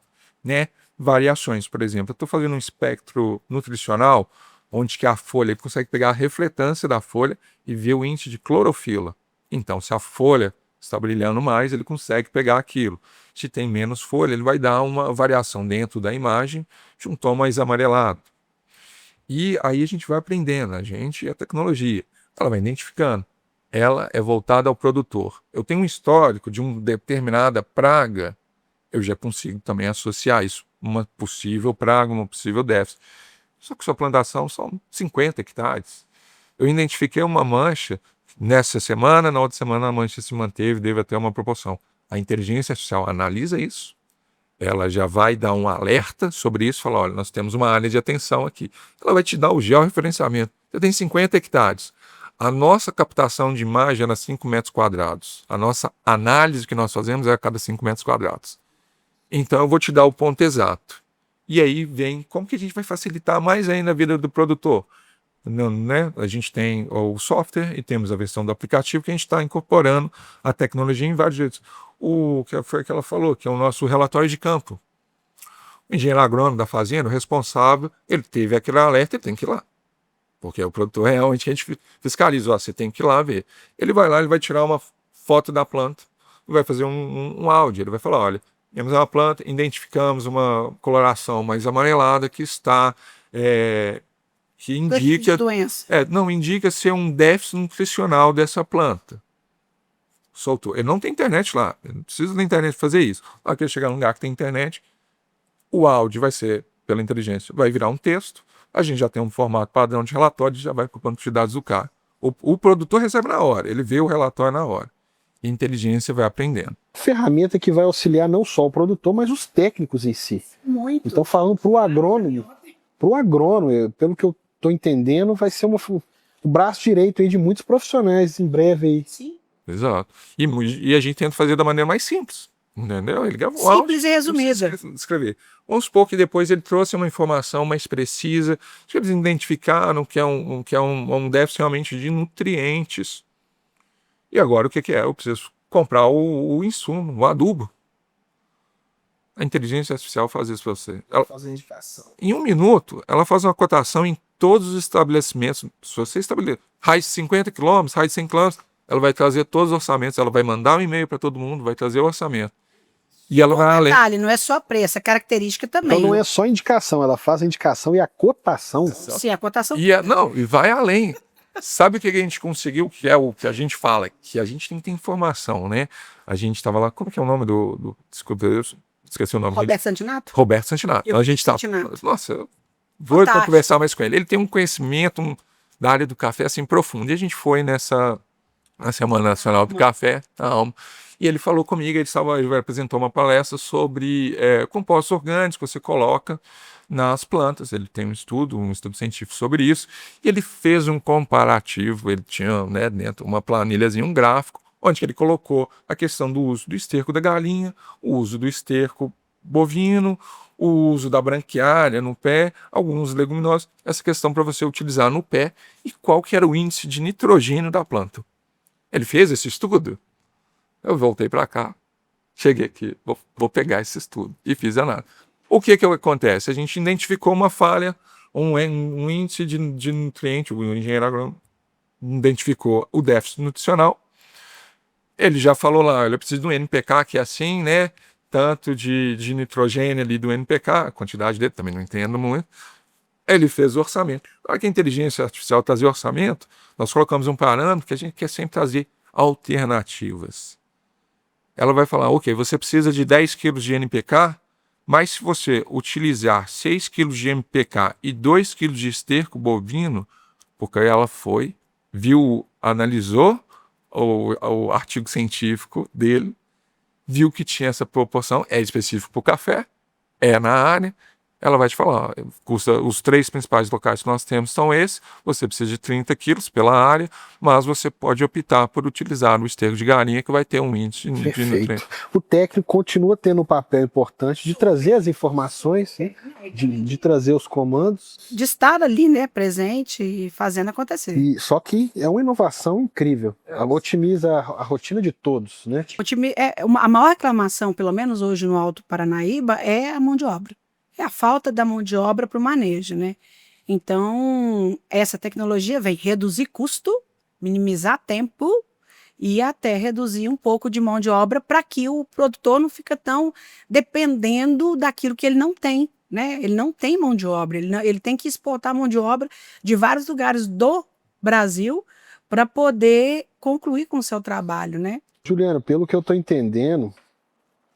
né, variações. Por exemplo, eu estou fazendo um espectro nutricional, onde que a folha, ele consegue pegar a refletância da folha e ver o índice de clorofila. Então, se a folha está brilhando mais, ele consegue pegar aquilo. Se tem menos folha, ele vai dar uma variação dentro da imagem de um tom mais amarelado. E aí a gente vai aprendendo, a gente e a tecnologia. Ela vai identificando. Ela é voltada ao produtor. Eu tenho um histórico de uma determinada praga, eu já consigo também associar isso. Uma possível praga, uma possível déficit. Só que sua plantação são 50 hectares. Eu identifiquei uma mancha nessa semana, na outra semana a mancha se manteve, deve ter uma proporção. A inteligência artificial analisa isso, ela já vai dar um alerta sobre isso, falar, olha, nós temos uma área de atenção aqui. Ela vai te dar o georreferenciamento. Você tem 50 hectares. A nossa captação de imagem era 5 metros quadrados. A nossa análise que nós fazemos é a cada 5 metros quadrados. Então eu vou te dar o ponto exato. E aí vem como que a gente vai facilitar mais ainda a vida do produtor. Não, né? A gente tem o software e temos a versão do aplicativo que a gente está incorporando a tecnologia em vários jeitos. O que foi que ela falou, que é o nosso relatório de campo. O engenheiro agrônomo da fazenda, o responsável, ele teve aquele alerta, ele tem que ir lá. Porque o produtor é realmente que a gente fiscaliza, ó, você tem que ir lá ver. Ele vai lá, ele vai tirar uma foto da planta, vai fazer um áudio, ele vai falar, olha, temos uma planta, identificamos uma coloração mais amarelada que está... que indica, indica ser um déficit nutricional dessa planta. Soltou. Ele não tem internet lá, ele não precisa da internet fazer isso. Na hora que ele chegar num lugar que tem internet, o áudio vai ser, pela inteligência, vai virar um texto, a gente já tem um formato padrão de relatório e já vai para o banco de dados do cara. O produtor recebe na hora, ele vê o relatório na hora. E a inteligência vai aprendendo. Ferramenta que vai auxiliar não só o produtor, mas os técnicos em si. Muito. Então, falando para o agrônomo, pelo que eu estou entendendo, vai ser o braço direito aí de muitos profissionais em breve aí. Sim. Exato. E a gente tenta fazer da maneira mais simples. Entendeu? Ele gravou simples e resumida. Escrever. Vamos supor que depois ele trouxe uma informação mais precisa, que eles identificaram que é um déficit realmente de nutrientes. E agora o que é? Eu preciso comprar o insumo, o adubo. A inteligência artificial faz isso para você. Ela faz a indicação. Em 1 minuto, ela faz uma cotação em todos os estabelecimentos. Se você estabelecer raiz de 50 km, raiz de 100 km, ela vai trazer todos os orçamentos, ela vai mandar um e-mail para todo mundo, vai trazer o orçamento. E ela vai além. Detalhe, não é só preço, é característica também. Então não é só indicação, ela faz a indicação e a cotação. Sim, a cotação. E vai além. Sabe o que a gente conseguiu? Que é o que a gente fala, que a gente tem que ter informação, né? A gente estava lá, como que é o nome do desculpa, eu esqueci o nome dele. Roberto Santinato? Roberto Santinato. A gente está... Nossa, eu vou conversar mais com ele. Ele tem um conhecimento da área do café assim profundo. E a gente foi na Semana Nacional do Café, na Alma. E ele falou comigo, ele apresentou uma palestra sobre compostos orgânicos que você coloca nas plantas. Ele tem um estudo científico sobre isso. E ele fez um comparativo, ele tinha, né, dentro uma planilhazinha, um gráfico, onde ele colocou a questão do uso do esterco da galinha, o uso do esterco bovino, o uso da branquiária no pé, alguns leguminosos, essa questão para você utilizar no pé e qual que era o índice de nitrogênio da planta. Ele fez esse estudo. Eu voltei para cá, cheguei aqui, vou pegar esse estudo e fiz a análise. O que acontece? A gente identificou uma falha, um índice de nutriente, o engenheiro agrônomo identificou o déficit nutricional. Ele já falou lá, eu preciso do NPK, que é assim, né? Tanto de nitrogênio ali do NPK, a quantidade dele também não entendo muito. Ele fez o orçamento. Na hora que a inteligência artificial trazer orçamento, nós colocamos um parâmetro que a gente quer sempre trazer alternativas. Ela vai falar, ok, você precisa de 10 quilos de NPK, mas se você utilizar 6 quilos de NPK e 2 quilos de esterco bovino, porque ela analisou o artigo científico dele, viu que tinha essa proporção, é específico para o café, é na área, ela vai te falar, ó, os 3 principais locais que nós temos são esses, você precisa de 30 quilos pela área, mas você pode optar por utilizar o esterco de galinha que vai ter um índice de Perfeito. nutrientes. O técnico continua tendo um papel importante de trazer as informações, né? de trazer os comandos. De estar ali, né, presente e fazendo acontecer. Só que é uma inovação incrível. Ela otimiza a rotina de todos, né? A maior reclamação, pelo menos hoje no Alto Paranaíba, é a mão de obra. É a falta da mão de obra para o manejo, né? Então, essa tecnologia vem reduzir custo, minimizar tempo e até reduzir um pouco de mão de obra para que o produtor não fique tão dependendo daquilo que ele não tem, né? Ele não tem mão de obra, ele tem que exportar mão de obra de vários lugares do Brasil para poder concluir com o seu trabalho, né? Juliana, pelo que eu estou entendendo,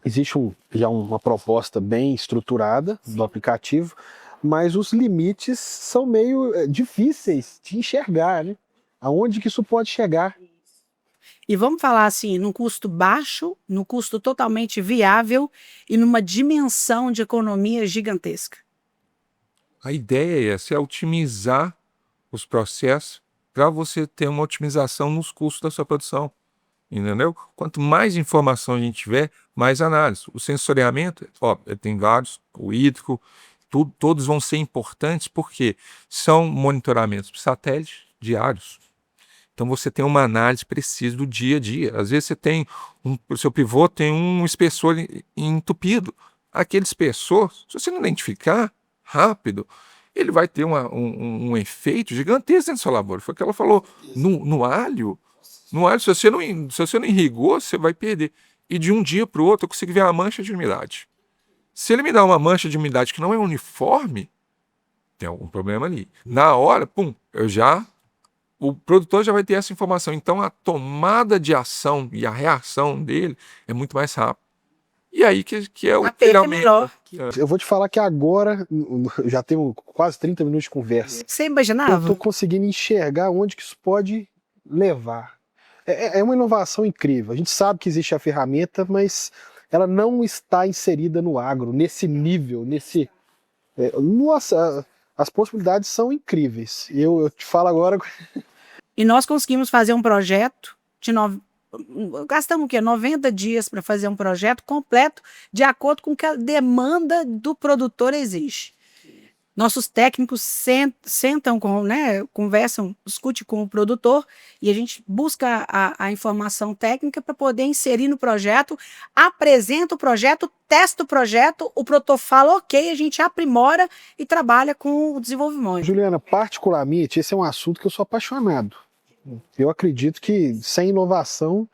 existe já uma proposta bem estruturada do aplicativo, mas os limites são meio difíceis de enxergar, né? Aonde que isso pode chegar? E vamos falar assim, num custo baixo, num custo totalmente viável e numa dimensão de economia gigantesca. A ideia é essa, é otimizar os processos para você ter uma otimização nos custos da sua produção. Entendeu? Quanto mais informação a gente tiver, mais análise. O sensoriamento, ó, tem vários, o hídrico, todos vão ser importantes porque são monitoramentos por satélite diários. Então você tem uma análise precisa do dia a dia. Às vezes você tem, o seu pivô tem um espessor entupido. Aquele espessor, se você não identificar rápido, ele vai ter um efeito gigantesco dentro do seu lavoura. Foi o que ela falou. No alho, se você não irrigou, você vai perder. E de um dia para o outro, eu consigo ver a mancha de umidade. Se ele me dá uma mancha de umidade que não é uniforme, tem algum problema ali. Na hora, pum, o produtor já vai ter essa informação. Então, a tomada de ação e a reação dele é muito mais rápida. E aí que é o melhor. Eu vou te falar que agora, já temos quase 30 minutos de conversa. Você Eu imaginava? estou conseguindo enxergar onde que isso pode levar. É uma inovação incrível. A gente sabe que existe a ferramenta, mas ela não está inserida no agro, nesse nível, nossa, as possibilidades são incríveis. Eu te falo agora. E nós conseguimos fazer um projeto gastamos o quê? 90 dias para fazer um projeto completo de acordo com o que a demanda do produtor exige. Nossos técnicos sentam, conversam, discutem com o produtor e a gente busca a informação técnica para poder inserir no projeto, apresenta o projeto, testa o produtor fala ok, a gente aprimora e trabalha com o desenvolvimento. Juliana, particularmente, esse é um assunto que eu sou apaixonado. Eu acredito que sem inovação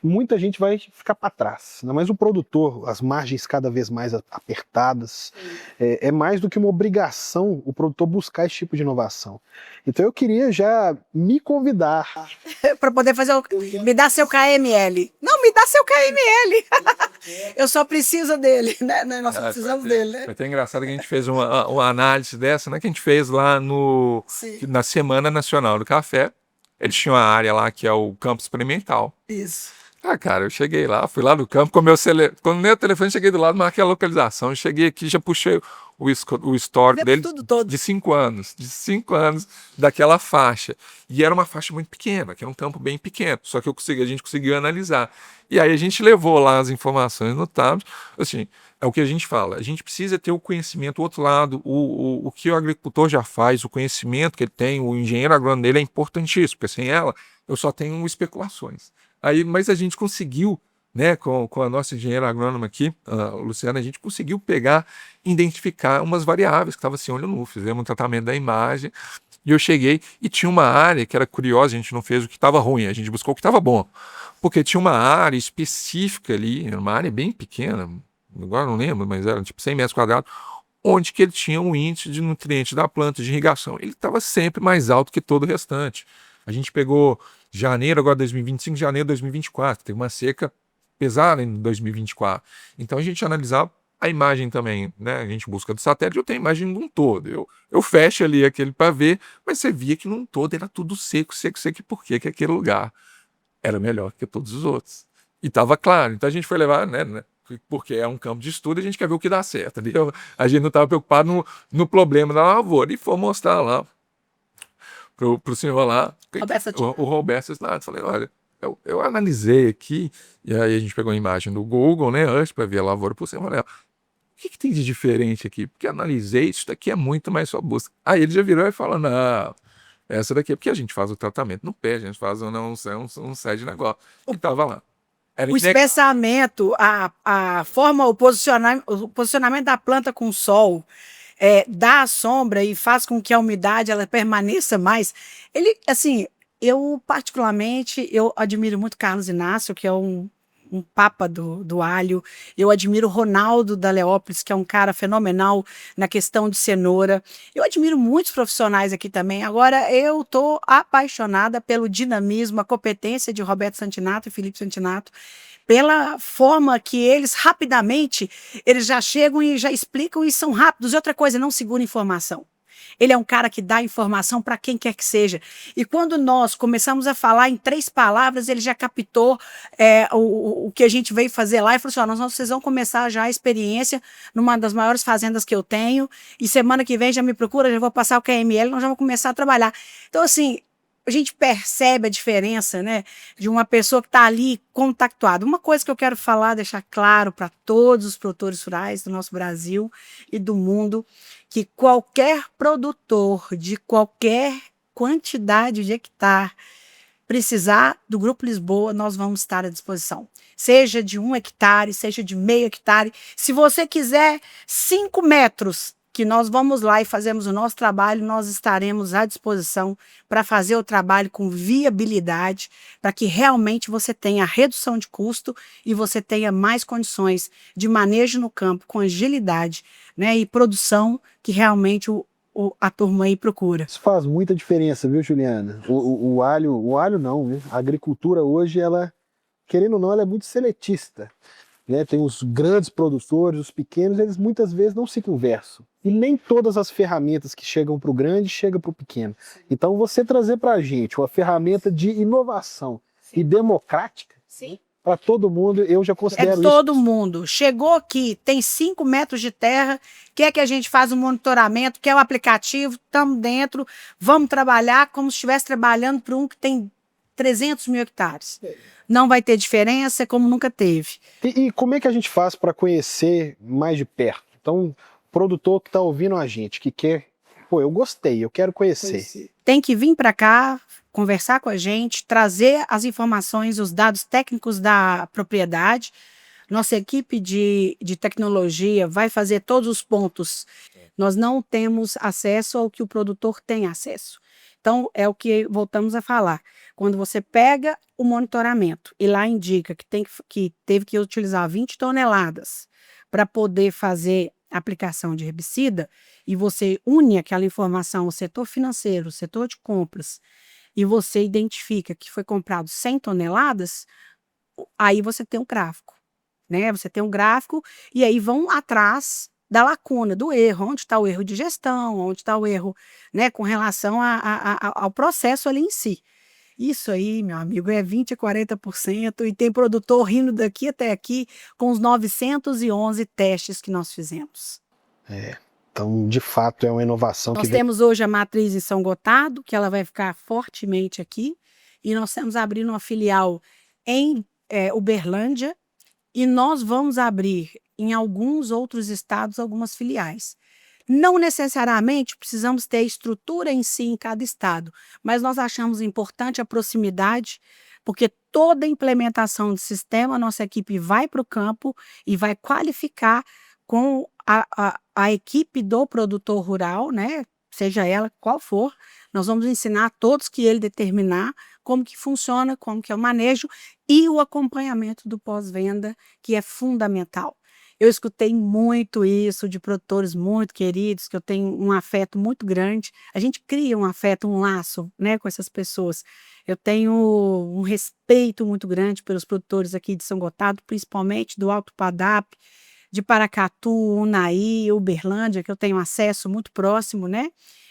muita gente vai ficar para trás, ainda mais o produtor, as margens cada vez mais apertadas, é mais do que uma obrigação o produtor buscar esse tipo de inovação. Então eu queria já me convidar para poder fazer me dá seu KML. Não, me dá seu KML. Eu só preciso dele, né? Nós precisamos dele, né? Foi até engraçado que a gente fez uma análise dessa, né? Que a gente fez lá na Semana Nacional do Café. Eles tinham uma área lá que é o campo experimental. Isso. Cara, eu cheguei lá, fui lá no campo, quando meu telefone, cheguei do lado, marquei a localização, eu cheguei aqui, já puxei o histórico dele de 5 anos, daquela faixa. E era uma faixa muito pequena, que era um campo bem pequeno, só que a gente conseguiu analisar. E aí a gente levou lá as informações no tablet, assim, é o que a gente fala, a gente precisa ter o conhecimento, o outro lado, o que o agricultor já faz, o conhecimento que ele tem, o engenheiro agrônomo dele é importantíssimo, porque sem ela eu só tenho especulações. Mas a gente conseguiu, né, com a nossa engenheira agrônoma aqui, a Luciana, a gente conseguiu identificar umas variáveis que estavam assim, olho nu, fizemos um tratamento da imagem, e eu cheguei e tinha uma área que era curiosa, a gente não fez o que estava ruim, a gente buscou o que estava bom, porque tinha uma área específica ali, uma área bem pequena, agora não lembro, mas era tipo 100 metros quadrados, onde que ele tinha um índice de nutrientes da planta de irrigação. Ele estava sempre mais alto que todo o restante. A gente pegou janeiro, agora 2025, janeiro de 2024. Teve uma seca pesada em 2024. Então a gente analisava a imagem também, né? A gente busca do satélite, eu tenho a imagem de um todo. Eu fecho ali aquele para ver, mas você via que num todo era tudo seco. E por quê? Que aquele lugar era melhor que todos os outros. E estava claro. Então a gente foi levar, né? porque é um campo de estudo e a gente quer ver o que dá certo, entendeu? A gente não estava preocupado no problema da lavoura. E foi mostrar lá pro senhor lá, o Roberto Santinato. Falei, olha, eu analisei aqui, e aí a gente pegou a imagem do Google, né, antes, para ver a lavoura por cima. Falei, o que tem de diferente aqui? Porque analisei, isso daqui é muito mais robusto. Aí ele já virou e falou, não, essa daqui é porque a gente faz o tratamento no pé, a gente faz um set de negócio. E tava lá. O espessamento, a forma, o posicionamento da planta com o sol, dá a sombra e faz com que a umidade ela permaneça mais. Ele, assim, eu particularmente, eu admiro muito Carlos Inácio, que é um papa do alho. Eu admiro Ronaldo da Leópolis, que é um cara fenomenal na questão de cenoura. Eu admiro muitos profissionais aqui também. Agora, eu estou apaixonada pelo dinamismo, a competência de Roberto Santinato e Felipe Santinato, pela forma que eles rapidamente, eles já chegam e já explicam e são rápidos. E outra coisa, não segura informação. Ele é um cara que dá informação para quem quer que seja. E quando nós começamos a falar em 3 palavras, ele já captou o que a gente veio fazer lá e falou assim, vocês vão começar já a experiência numa das maiores fazendas que eu tenho, e semana que vem já me procura, já vou passar o QML, nós já vamos começar a trabalhar. Então, assim, a gente percebe a diferença, né, de uma pessoa que está ali contactuada. Uma coisa que eu quero falar, deixar claro para todos os produtores rurais do nosso Brasil e do mundo, que qualquer produtor de qualquer quantidade de hectare precisar do Grupo Lisboa, nós vamos estar à disposição. Seja de 1 hectare, seja de meio hectare. Se você quiser 5 metros, que nós vamos lá e fazemos o nosso trabalho, nós estaremos à disposição para fazer o trabalho com viabilidade, para que realmente você tenha redução de custo e você tenha mais condições de manejo no campo com agilidade, né, e produção que realmente a turma aí procura. Isso faz muita diferença, viu, Juliana? O alho não, né? A agricultura hoje, ela, querendo ou não, ela é muito seletista. Né? Tem os grandes produtores, os pequenos, eles muitas vezes não se conversam. E nem todas as ferramentas que chegam para o grande chegam para o pequeno. Então, você trazer para a gente uma ferramenta de inovação e democrática, para todo mundo, eu já considero isso. Todo mundo. Chegou aqui, tem 5 metros de terra, quer que a gente faça um monitoramento, quer o aplicativo, estamos dentro, vamos trabalhar como se estivesse trabalhando para um que tem 300 mil hectares. Não vai ter diferença, como nunca teve. E como é que a gente faz para conhecer mais de perto? Então, produtor que está ouvindo a gente, que quer, eu gostei, eu quero conhecer. Tem que vir para cá, conversar com a gente, trazer as informações, os dados técnicos da propriedade. Nossa equipe de tecnologia vai fazer todos os pontos. Nós não temos acesso ao que o produtor tem acesso. Então, é o que voltamos a falar. Quando você pega o monitoramento e lá indica que teve que utilizar 20 toneladas para poder fazer aplicação de herbicida, e você une aquela informação ao setor financeiro, setor de compras, e você identifica que foi comprado 100 toneladas, aí você tem um gráfico, né? Você tem um gráfico e aí vão atrás da lacuna, do erro, onde está o erro de gestão, onde está o erro, né, com relação ao processo ali em si. Isso aí, meu amigo, é 20% a 40%, e tem produtor rindo daqui até aqui com os 911 testes que nós fizemos. Então, de fato, é uma inovação. Nós temos hoje a matriz em São Gotardo, que ela vai ficar fortemente aqui, e nós estamos abrindo uma filial em Uberlândia, e nós vamos abrir em alguns outros estados algumas filiais. Não necessariamente precisamos ter a estrutura em si em cada estado, mas nós achamos importante a proximidade, porque toda implementação de sistema, nossa equipe vai para o campo e vai qualificar com a equipe do produtor rural, né? Seja ela qual for, nós vamos ensinar a todos que ele determinar como que funciona, como que é o manejo e o acompanhamento do pós-venda, que é fundamental. Eu escutei muito isso de produtores muito queridos, que eu tenho um afeto muito grande. A gente cria um afeto, um laço, né, com essas pessoas. Eu tenho um respeito muito grande pelos produtores aqui de São Gotardo, principalmente do Alto Padap, de Paracatu, Unaí, Uberlândia, que eu tenho acesso muito próximo, né?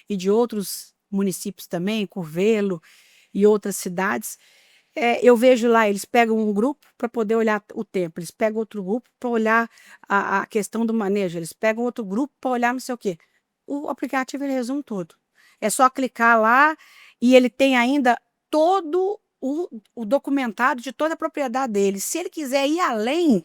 E de outros municípios também, Curvelo e outras cidades. eu vejo lá, eles pegam um grupo para poder olhar o tempo, eles pegam outro grupo para olhar a questão do manejo, eles pegam outro grupo para olhar não sei o quê. O aplicativo ele resume tudo. É só clicar lá e ele tem ainda todo o documentário de toda a propriedade dele. Se ele quiser ir além,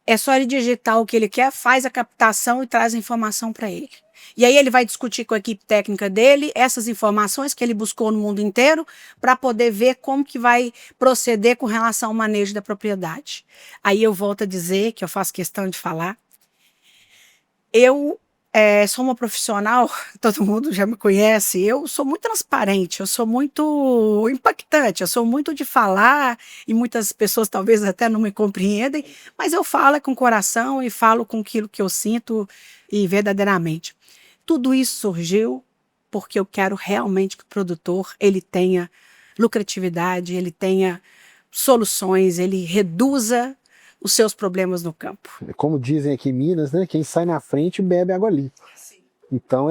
é só ele digitar o que ele quer, faz a captação e traz a informação para ele. E aí ele vai discutir com a equipe técnica dele essas informações que ele buscou no mundo inteiro para poder ver como que vai proceder com relação ao manejo da propriedade. Aí eu volto a dizer, que eu faço questão de falar, eu sou uma profissional, todo mundo já me conhece, eu sou muito transparente, eu sou muito impactante, eu sou muito de falar, e muitas pessoas talvez até não me compreendem, mas eu falo com o coração e falo com aquilo que eu sinto e verdadeiramente. Tudo isso surgiu porque eu quero realmente que o produtor ele tenha lucratividade, ele tenha soluções, ele reduza os seus problemas no campo. Como dizem aqui em Minas, né? Quem sai na frente bebe água limpa. Então,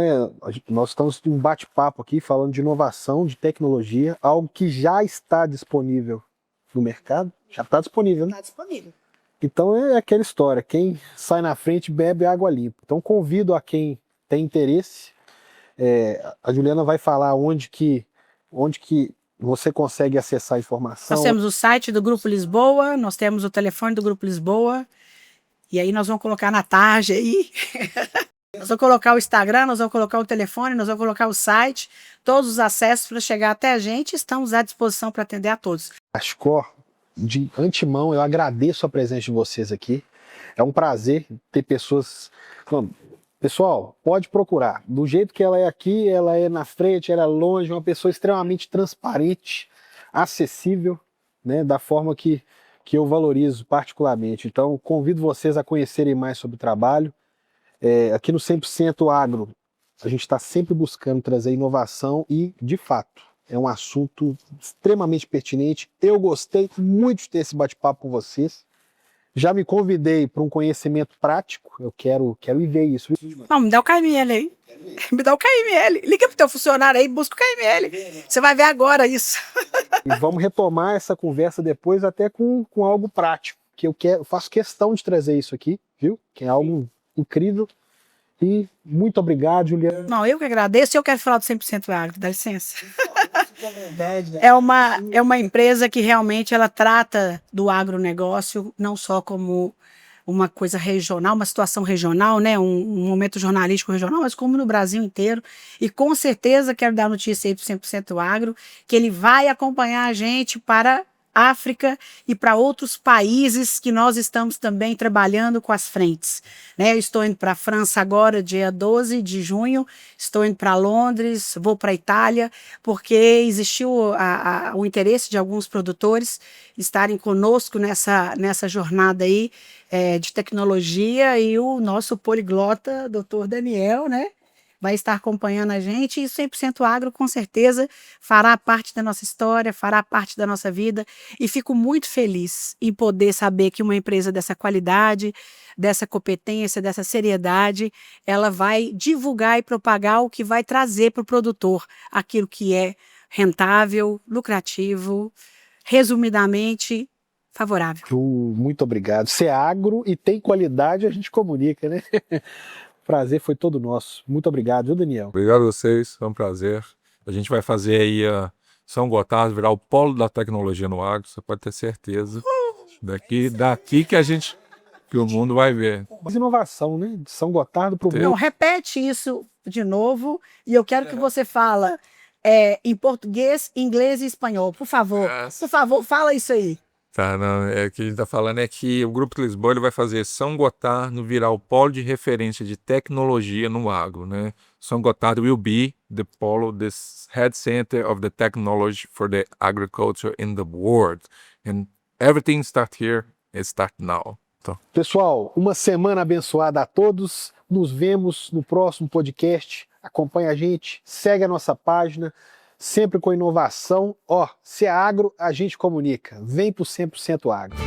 nós estamos em um bate-papo aqui falando de inovação, de tecnologia, algo que já está disponível no mercado. Já está disponível, né? Está disponível. Então é aquela história, quem sai na frente bebe água limpa. Então convido a quem tem interesse, a Juliana vai falar onde que você consegue acessar a informação. Nós temos o site do Grupo Lisboa, nós temos o telefone do Grupo Lisboa, e aí nós vamos colocar na tarde aí. Nós vamos colocar o Instagram, nós vamos colocar o telefone, nós vamos colocar o site, todos os acessos para chegar até a gente, estamos à disposição para atender a todos. Ascor, de antemão, eu agradeço a presença de vocês aqui. É um prazer ter pessoas... Pessoal, pode procurar. Do jeito que ela é aqui, ela é na frente, ela é longe, uma pessoa extremamente transparente, acessível, né, da forma que eu valorizo particularmente. Então, convido vocês a conhecerem mais sobre o trabalho. Aqui no 100% Agro, a gente está sempre buscando trazer inovação e, de fato, é um assunto extremamente pertinente. Eu gostei muito de ter esse bate-papo com vocês. Já me convidei para um conhecimento prático, eu quero ir ver isso. Não, me dá o KML aí. Me dá o KML. Liga pro teu funcionário aí, busca o KML. Você vai ver agora isso. E vamos retomar essa conversa depois até com algo prático, que eu faço questão de trazer isso aqui, viu? Que é algo incrível. E muito obrigado, Juliana. Não, eu que agradeço e eu quero falar do 100% Agro, dá licença. É uma empresa que realmente ela trata do agronegócio não só como uma coisa regional, uma situação regional, né, um momento jornalístico regional, mas como no Brasil inteiro. E com certeza quero dar notícia aí para o 100% Agro, que ele vai acompanhar a gente para África e para outros países que nós estamos também trabalhando com as frentes. Né? Eu estou indo para a França agora, dia 12 de junho, estou indo para Londres, vou para a Itália, porque existiu o interesse de alguns produtores estarem conosco nessa jornada aí de tecnologia, e o nosso poliglota, doutor Daniel, né? Vai estar acompanhando a gente, e 100% Agro com certeza fará parte da nossa história, fará parte da nossa vida, e fico muito feliz em poder saber que uma empresa dessa qualidade, dessa competência, dessa seriedade, ela vai divulgar e propagar o que vai trazer para o produtor aquilo que é rentável, lucrativo, resumidamente, favorável. Muito obrigado. Se é agro e tem qualidade, a gente comunica, né? Prazer foi todo nosso. Muito obrigado, viu, Daniel? Obrigado a vocês, foi um prazer. A gente vai fazer aí a São Gotardo virar o polo da tecnologia no agro, você pode ter certeza. Daqui que o mundo vai ver. Inovação, né? De São Gotardo para o mundo. Não, repete isso de novo, e eu quero que você fala em português, inglês e espanhol. Por favor, fala isso aí. Tá, não, o que a gente está falando é que o Grupo Lisboa ele vai fazer São Gotardo virar o polo de referência de tecnologia no agro, né? São Gotardo will be the head center of the technology for the agriculture in the world. And everything starts here, it starts now. Então. Pessoal, uma semana abençoada a todos. Nos vemos no próximo podcast. Acompanha a gente, segue a nossa página. Sempre com inovação. Se é agro, a gente comunica. Vem pro 100% Agro.